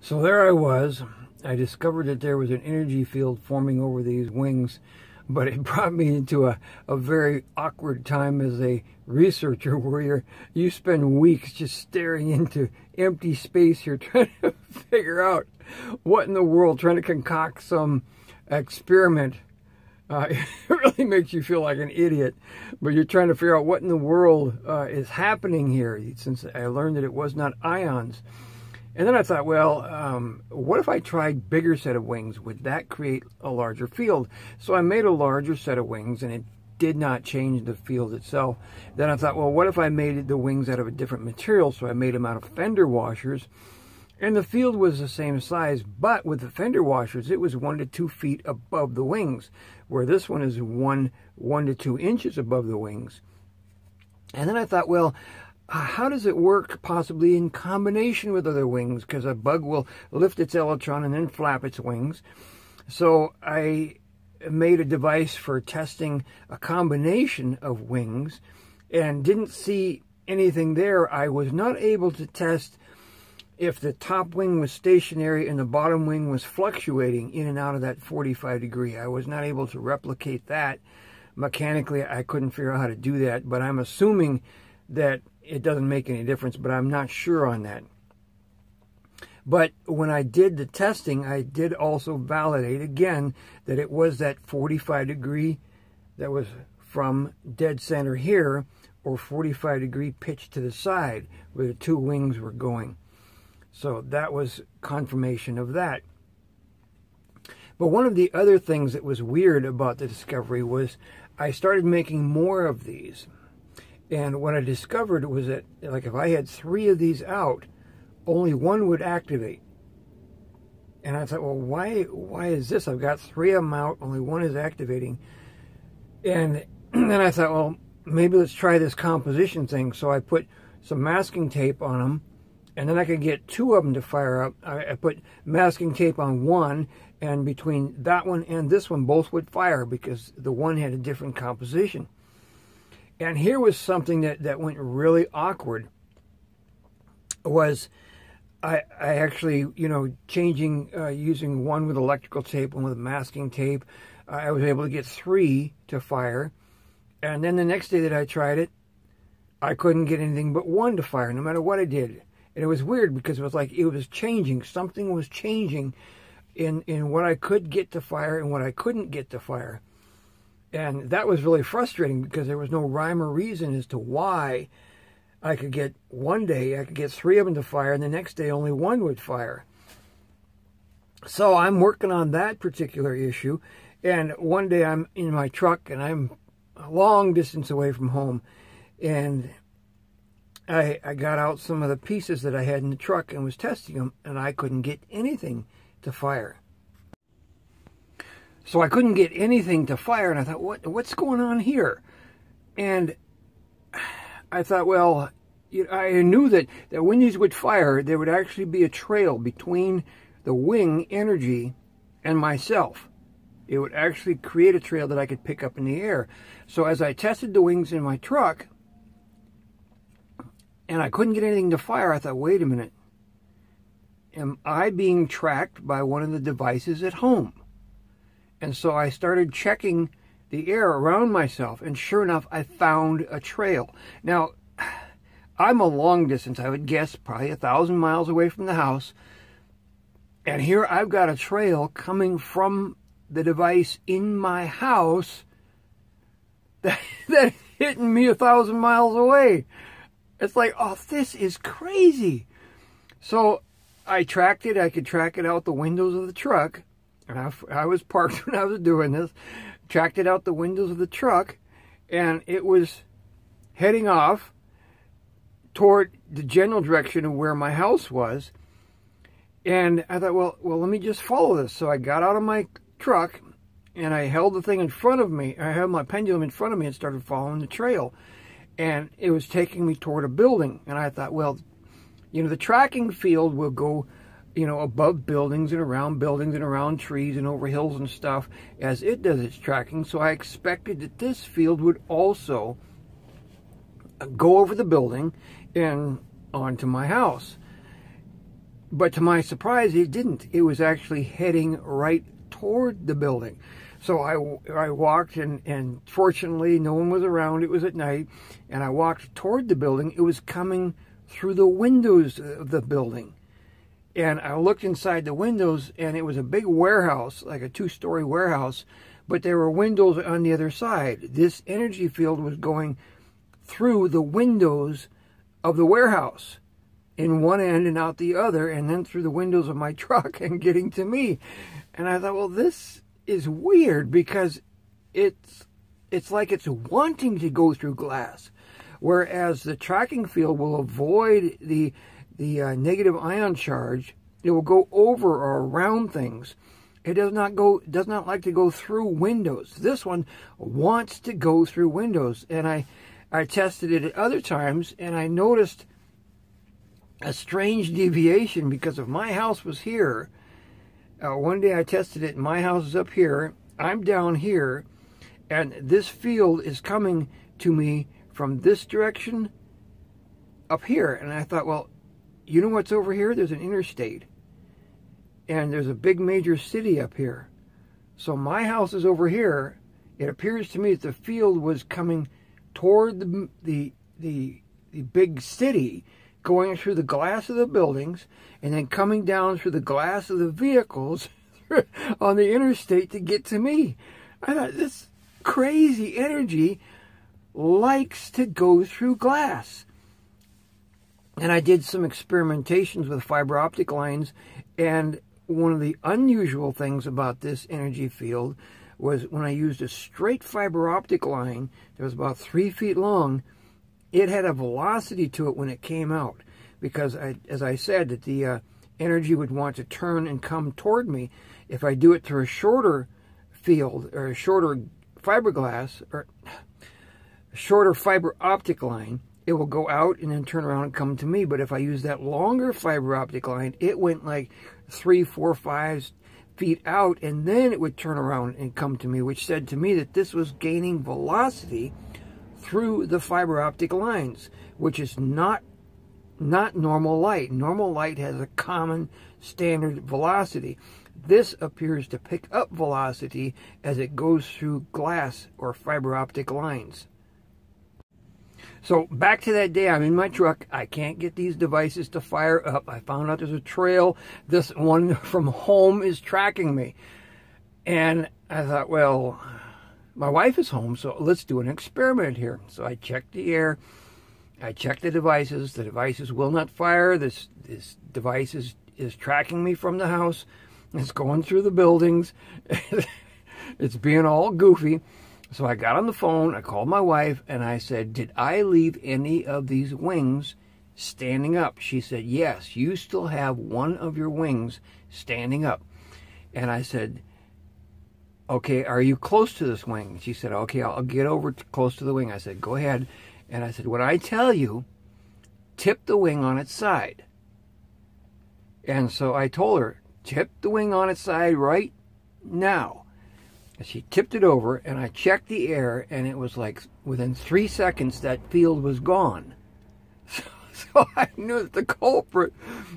So there I was. I discovered that there was an energy field forming over these wings, but it brought me into a very awkward time as a researcher, where you spend weeks just staring into empty space here trying to figure out what in the world, trying to concoct some experiment. It really makes you feel like an idiot, but you're trying to figure out what in the world is happening here, since I learned that it was not ions. And then I thought, well, what if I tried bigger set of wings? Would that create a larger field? So I made a larger set of wings, and it did not change the field itself. Then I thought, well, what if I made the wings out of a different material? So I made them out of fender washers, and the field was the same size, but with the fender washers, it was 1 to 2 feet above the wings, where this one is 1 to 2 inches above the wings. And then I thought, well, how does it work possibly in combination with other wings? Because a bug will lift its elytron and then flap its wings. So I made a device for testing a combination of wings and didn't see anything there. I was not able to test if the top wing was stationary and the bottom wing was fluctuating in and out of that 45 degree. I was not able to replicate that. Mechanically, I couldn't figure out how to do that, but I'm assuming that it doesn't make any difference, but I'm not sure on that. But when I did the testing, I did also validate again that it was that 45 degree that was from dead center here, or 45 degree pitch to the side where the two wings were going. So that was confirmation of that. But one of the other things that was weird about the discovery was I started making more of these. And what I discovered was that, like, if I had 3 of these out, only 1 would activate. And I thought, well, why is this? I've got 3 of them out, only 1 is activating. And then I thought, well, maybe let's try this composition thing. So I put some masking tape on them, and then I could get 2 of them to fire up. I put masking tape on 1, and between that one and this one, both would fire because the one had a different composition. And here was something that went really awkward. Was I actually, changing, using one with electrical tape, one with masking tape. I was able to get 3 to fire. And then the next day that I tried it, I couldn't get anything but 1 to fire, no matter what I did. And it was weird because it was like it was changing. Something was changing in what I could get to fire and what I couldn't get to fire. And that was really frustrating because there was no rhyme or reason as to why I could get one day, I could get 3 of them to fire, and the next day only 1 would fire. So I'm working on that particular issue. And one day I'm in my truck, and I'm a long distance away from home. And I got out some of the pieces that I had in the truck and was testing them, and I couldn't get anything to fire. So I couldn't get anything to fire, and I thought, what's going on here? And I thought, well, I knew that when these would fire, there would actually be a trail between the wing energy and myself. It would actually create a trail that I could pick up in the air. So as I tested the wings in my truck, and I couldn't get anything to fire, I thought, wait a minute. Am I being tracked by one of the devices at home? And so I started checking the air around myself, and sure enough, I found a trail. Now, I'm a long distance, I would guess, probably 1,000 miles away from the house. And here I've got a trail coming from the device in my house that's hitting me 1,000 miles away. It's like, oh, this is crazy. So I tracked it. I could track it out the windows of the truck. And I was parked when I was doing this. Tracked it out the windows of the truck. And it was heading off toward the general direction of where my house was. And I thought, well, let me just follow this. So I got out of my truck, and I held the thing in front of me. I held my pendulum in front of me and started following the trail. And it was taking me toward a building. And I thought, well, the tracking field will go, above buildings and around trees and over hills and stuff as it does its tracking. So I expected that this field would also go over the building and onto my house. But to my surprise, it didn't. It was actually heading right toward the building. So I walked, and fortunately no one was around. It was at night, and I walked toward the building. It was coming through the windows of the building. And I looked inside the windows, and it was a big warehouse, like a 2-story warehouse, but there were windows on the other side. This energy field was going through the windows of the warehouse in one end and out the other, and then through the windows of my truck and getting to me. And I thought, well, this is weird, because it's like it's wanting to go through glass, whereas the tracking field will avoid the negative ion charge. It will go over or around things. It does not like to go through windows. This one wants to go through windows. And I tested it at other times, and I noticed a strange deviation, because if my house was here, one day I tested it, and my house is up here, I'm down here, and this field is coming to me from this direction up here. And I thought, well, you know what's over here? There's an interstate, and there's a big major city up here. So my house is over here. It appears to me that the field was coming toward the big city, going through the glass of the buildings, and then coming down through the glass of the vehicles on the interstate to get to me. I thought, this crazy energy likes to go through glass. And I did some experimentations with fiber optic lines, and one of the unusual things about this energy field was when I used a straight fiber optic line that was about 3 feet long, it had a velocity to it when it came out, because as I said, that the energy would want to turn and come toward me. If I do it through a shorter field, or a shorter fiberglass, or a shorter fiber optic line, it will go out and then turn around and come to me. But if I use that longer fiber optic line, it went like 3, 4, 5 feet out, and then it would turn around and come to me, which said to me that this was gaining velocity through the fiber optic lines, which is not normal light. Normal light has a common standard velocity. This appears to pick up velocity as it goes through glass or fiber optic lines. So back to that day, I'm in my truck. I can't get these devices to fire up. I found out there's a trail. This one from home is tracking me. And I thought, well, my wife is home, so let's do an experiment here. So I checked the air. I checked the devices. The devices will not fire. This device is tracking me from the house. It's going through the buildings. It's being all goofy. So I got on the phone, I called my wife, and I said, did I leave any of these wings standing up? She said, yes, you still have one of your wings standing up. And I said, okay, are you close to this wing? She said, okay, I'll get over close to the wing. I said, go ahead. And I said, when I tell you, tip the wing on its side. And so I told her, tip the wing on its side right now. And she tipped it over, and I checked the air, and it was like within 3 seconds that field was gone. So I knew that the culprit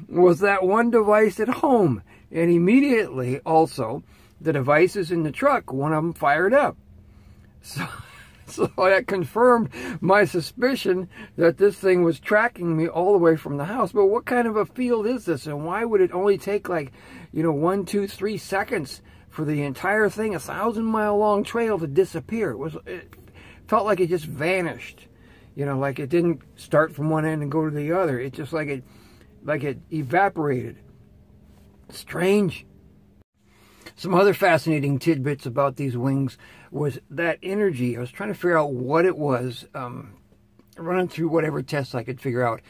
was that one device at home. And immediately, also, the devices in the truck, one of them fired up. So that confirmed my suspicion that this thing was tracking me all the way from the house. But what kind of a field is this? And why would it only take, like, 1, 2, 3 seconds for the entire thing, a 1,000-mile long trail, to disappear? It felt like it just vanished. Like it didn't start from one end and go to the other. It just like it evaporated. Strange. Some other fascinating tidbits about these wings was that energy. I was trying to figure out what it was, running through whatever tests I could figure out.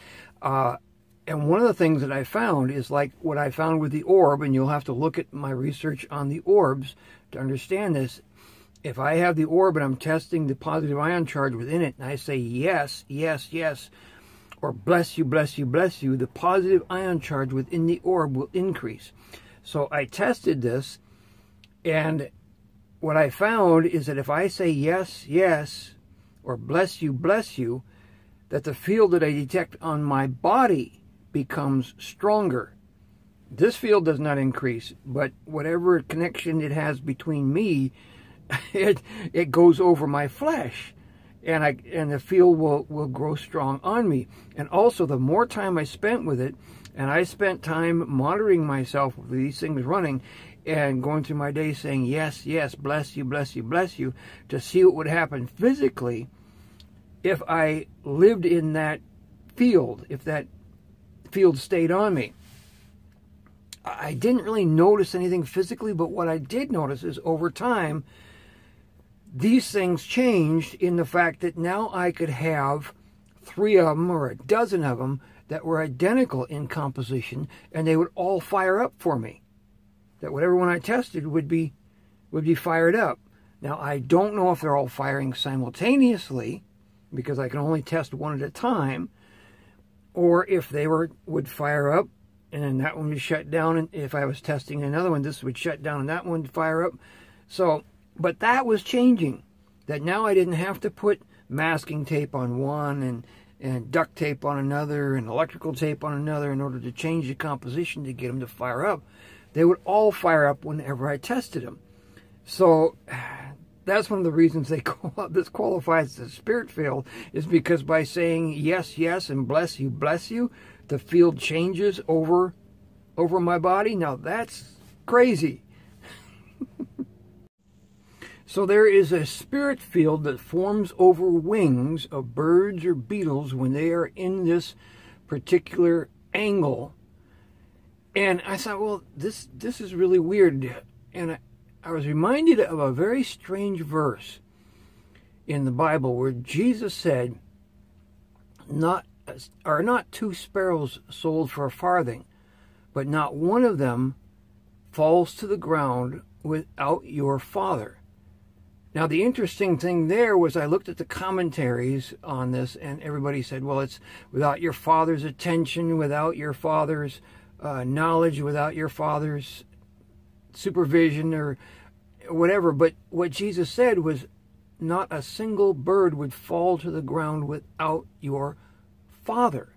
And one of the things that I found is like what I found with the orb, and you'll have to look at my research on the orbs to understand this. If I have the orb and I'm testing the positive ion charge within it, and I say yes, yes, yes, or bless you, bless you, bless you, the positive ion charge within the orb will increase. So I tested this, and what I found is that if I say yes, yes, or bless you, that the field that I detect on my body becomes stronger. This field does not increase, but whatever connection it has between me, it goes over my flesh, and the field will grow strong on me. And also, the more time I spent with it, and I spent time monitoring myself with these things running, and going through my day saying, yes, yes, bless you, bless you, bless you, to see what would happen physically if I lived in that field, if that field stayed on me. I didn't really notice anything physically, but what I did notice is over time, these things changed in the fact that now I could have 3 of them or a dozen of them that were identical in composition, and they would all fire up for me. That whatever one I tested would be fired up. Now, I don't know if they're all firing simultaneously, because I can only test one at a time, or if they would fire up, and then that one would shut down, and if I was testing another one, this would shut down, and that one would fire up. So, but that was changing. That now I didn't have to put masking tape on one, and duct tape on another, and electrical tape on another in order to change the composition to get them to fire up. They would all fire up whenever I tested them. So that's one of the reasons this qualifies as a spirit field, is because by saying yes, yes, and bless you, the field changes over my body. Now that's crazy. So there is a spirit field that forms over wings of birds or beetles when they are in this particular angle. And I thought, well, this is really weird. And I was reminded of a very strange verse in the Bible where Jesus said, "Are not 2 sparrows sold for a farthing, but not one of them falls to the ground without your Father." Now, the interesting thing there was I looked at the commentaries on this, and everybody said, well, it's without your Father's attention, without your Father's knowledge, without your Father's supervision, or whatever. But what Jesus said was not a single bird would fall to the ground without your Father.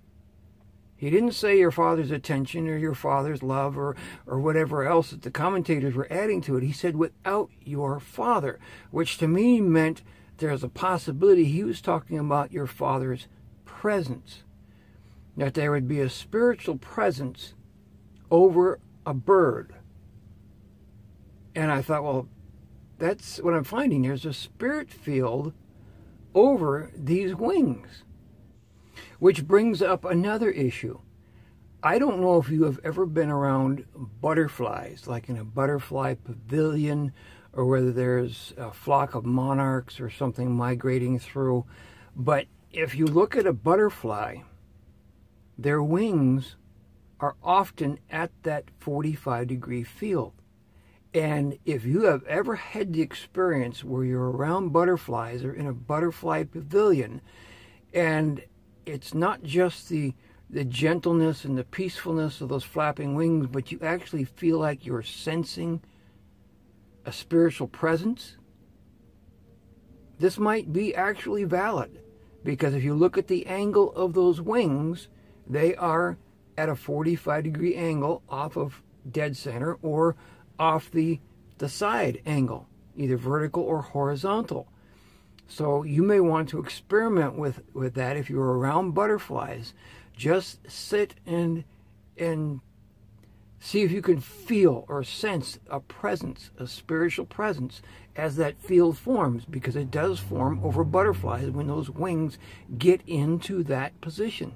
He didn't say your Father's attention or your Father's love or whatever else that the commentators were adding to it. He said without your Father, which to me meant there's a possibility he was talking about your Father's presence. That there would be a spiritual presence over a bird. And I thought, well, that's what I'm finding. There's a spirit field over these wings. Which brings up another issue. I don't know if you have ever been around butterflies, like in a butterfly pavilion, or whether there's a flock of monarchs or something migrating through. But if you look at a butterfly, their wings are often at that 45-degree field. And if you have ever had the experience where you're around butterflies or in a butterfly pavilion, and it's not just the gentleness and the peacefulness of those flapping wings, but you actually feel like you're sensing a spiritual presence, this might be actually valid. Because if you look at the angle of those wings, they are at a 45-degree angle off of dead center or off the side angle, either vertical or horizontal. So you may want to experiment with that if you're around butterflies. Just sit and see if you can feel or sense a presence, a spiritual presence, as that field forms, because it does form over butterflies when those wings get into that position.